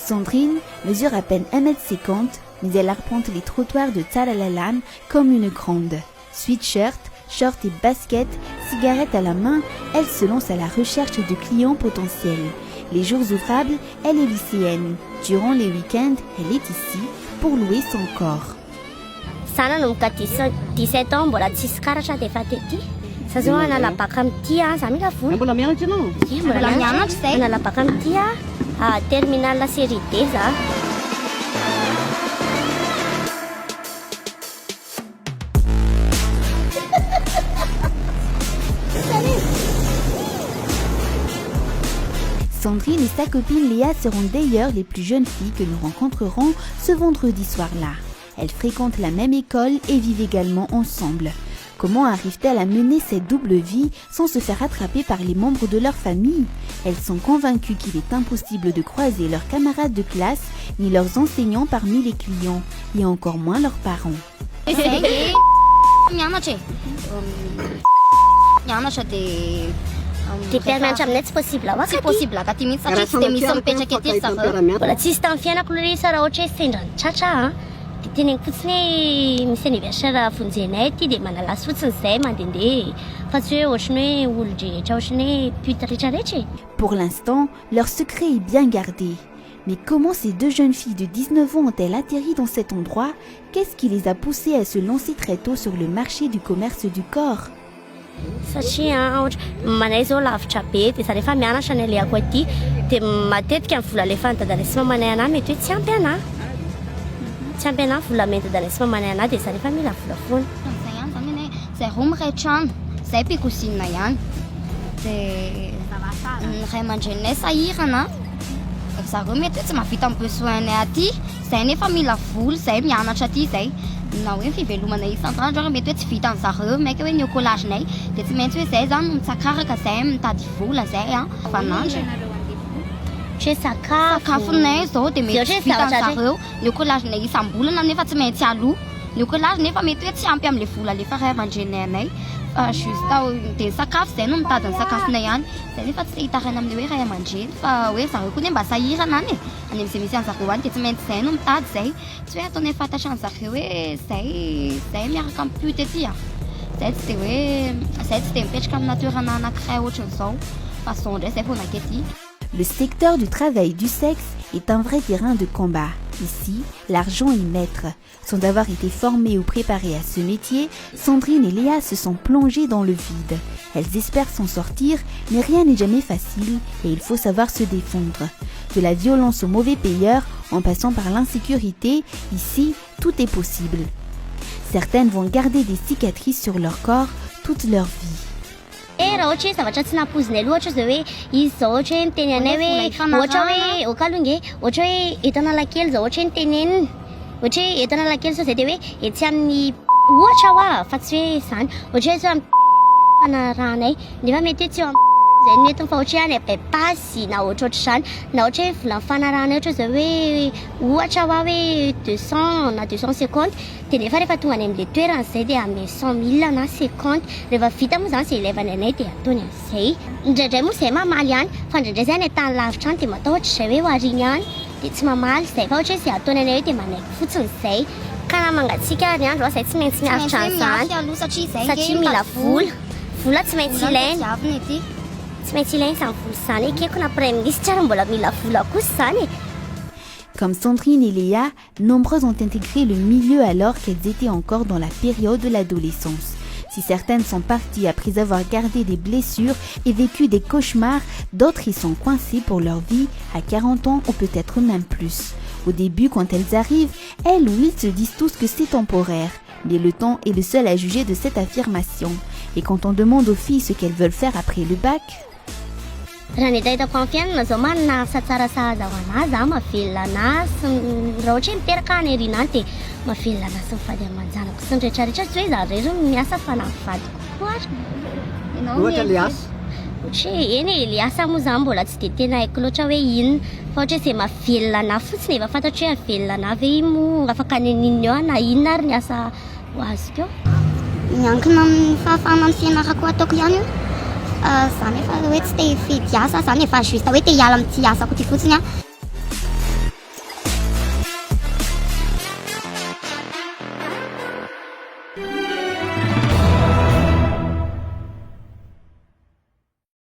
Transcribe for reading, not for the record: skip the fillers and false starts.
Sandrine mesure à peine 1,50 m, mais elle arpente les trottoirs de Tsalalan comme une grande. Sweatshirt, short et basket, cigarette à la main, elle se lance à la recherche de clients potentiels. Les jours ouvrables, elle est lycéenne. Durant les week-ends, elle est ici pour louer son corps. Sana nomboka 17 ans, mbola tsisy karatra dia efa tety. Za zao analabaka amin'ity za mila vola. Mbola mianatra ianao? Mbola mianatra zay. Analabaka amin'ity terminal série D za. Sandrine et sa copine Léa seront d'ailleurs les plus jeunes filles que nous rencontrerons ce vendredi soir-là. Elles fréquentent la même école et vivent également ensemble. Comment arrivent-elles à mener cette double vie sans se faire attraper par les membres de leur famille? Elles sont convaincues qu'il est impossible de croiser leurs camarades de classe ni leurs enseignants parmi les clients, et encore moins leurs parents. Dia mpiara-mianatra aminay tsy possible avaka tsy possible ka ty mihitsy satria tsy dia misy mipetraka ety zareo. Mbola tsisy tamin'ny fiainako loha rehefa raha ohatra hoe sendra nitratra dia teneniko fotsiny hoe misy anniversaire vonjenay ty dia manalaso fotsiny izay mandehandeha fa tsy hoe ohatrany hoe olon-drehetra ohatrany hoe pute rehetrarehetra. Pour l'instant, leur secret est bien gardé. Mais comment ces deux jeunes filles de 19 ans ont-elles atterri dans cet endroit? Qu'est-ce qui les a poussées à se lancer très tôt sur le marché du commerce du corps? Satria ohatra manay zao lavitra be dia za rehefa mianatra ny aleako aty dia matetika ny vola alefa ny dadanay sy mamanay anahy mety hoe tsy ampy anahy. Tsy ampy anahy vola menty dadanay sy mamanay anahy dia za rehefa mila vola foana. Zay ihany zany hoe zay roa miray trano, zay mpikosinina ihany. Dia ny ray aman-drenay sahirana. Zareo mety hoe tsy mahavita amin'ny besoin-nay aty, zay nefa mila vola, zay mianatra aty zay. Na hoe fivelomana isan-taona ary mety hoe tsy vita an'zareo maika hoe ny écolagenay dia tsy maintsy hoe zay zany mitsakaraka zay mitady vola zay vanandra. Hoe Sakafonay zao dia mety tsy vita an'zareo ny écolagenay isam-bolana nefa tsy maintsy aloha. Ny écolage nefa mety hoe tsy ampy amin'ilay vola alefa ray aman-drenay anay. Fa juste dia sakafo zay no mitady ny sakafonay ihany. Zay nefa tsy hitarana amin'ilay hoe ray aman-dreny fa hoe zareo koa mba sahirana any any amin'izay misy an'zareo any dia tsy maintsy zay no mitady zay. Tsy hoe ataonay fantatra an'zareo hoe zay miaraka amin'ny pute ety zay tsy dia mipetraka amina toerana anankiray ohatran'izao fa zao ndray zay vao nakety. Le secteur du travail du sexe est un vrai terrain de combat. Ici, l'argent est maître. Sans avoir été formées ou préparées à ce métier, Sandrine et Léa se sont plongées dans le vide. Elles espèrent s'en sortir, mais rien n'est jamais facile et il faut savoir se défendre. De la violence aux mauvais payeurs, en passant par l'insécurité, ici, tout est possible. Certaines vont garder des cicatrices sur leur corps toute leur vie. Raha ohatra hoe zavatra tsy nampoizinay loatra zao hoe izy zao ohatra hoe miteny anay hoe ohatra hoe okaloange ohatra hoe eto Analakely zao ohatra hoe niteneniny ohatra hoe eto Analakely zao zay dia hoe etsy amin'ny ohatra hoa fa tsy hoe izany ohatra hoe zao amin'ny fanaranay nefa mety hoe tsy eo zay netiny fa ohatra hoe any bypassy na ohatrohatr'izany na ohatra hoe vola fanarahana ohatra zao hoe ohatra hoa hoe 200 na 250 dia nefa rehefa tonga any amin'ilay toerana zay dia ame 100 000 na 50 rehefa vita moa zany izay ilevany anay dia ataony amin'izay. Indraindray moa izay mamaly ihany fa indraindray zay any tany lavitra any dia mata ohatr'izay hoe hoariny ihany dia tsy mamaly izay fa ohatra hoe izay ataony anay hoe dia manaiky fotsiny izay ka na mangatsiaka ny andro izay tsy maintsy miaritra an'izany satria mila vola tsy maintsy ilainy. Tsy maintsy ilainy izany vola izany ekeko na prime ministre ary mbola mila vola kosa izany. Comme Sandrine et Léa, nombreuses ont intégré le milieu alors qu'elles étaient encore dans la période de l'adolescence. Si certaines sont parties après avoir gardé des blessures et vécu des cauchemars, d'autres y sont coincées pour leur vie à 40 ans ou peut-être même plus. Au début, quand elles arrivent, elles ou ils se disent tous que c'est temporaire. Mais le temps est le seul à juger de cette affirmation. Et quand on demande aux filles ce qu'elles veulent faire après le bac, raha ny hitako amin'ny fiainana zao manana asa tsara sahaza ho anazy za mahavelona anazy raha ohatra hoe miteraka any ariana any dia mahavelona anazy sy mivady aman-janako sy ny rehetrarehetra tsy hoe zareo miasa fa na mivadiko koa ary. Ohatra le asa ohatra hoe eny le asa moa zany mbola tsy dia tena haiko loatra hoe inona fa ohatra hoe izay mahavelona anahy fotsiny efa fantatro hoe avelona anahy ve iny moa afaka ninina eo na inona ary ny asa ho azoko eo. Miankina amin'ny fahafahana amin'ny fianarako ataoko ihany io. Zany efa hoe tsy te hifidy asa zany efa juste hoe te hiala amin'ity asako ty fotsiny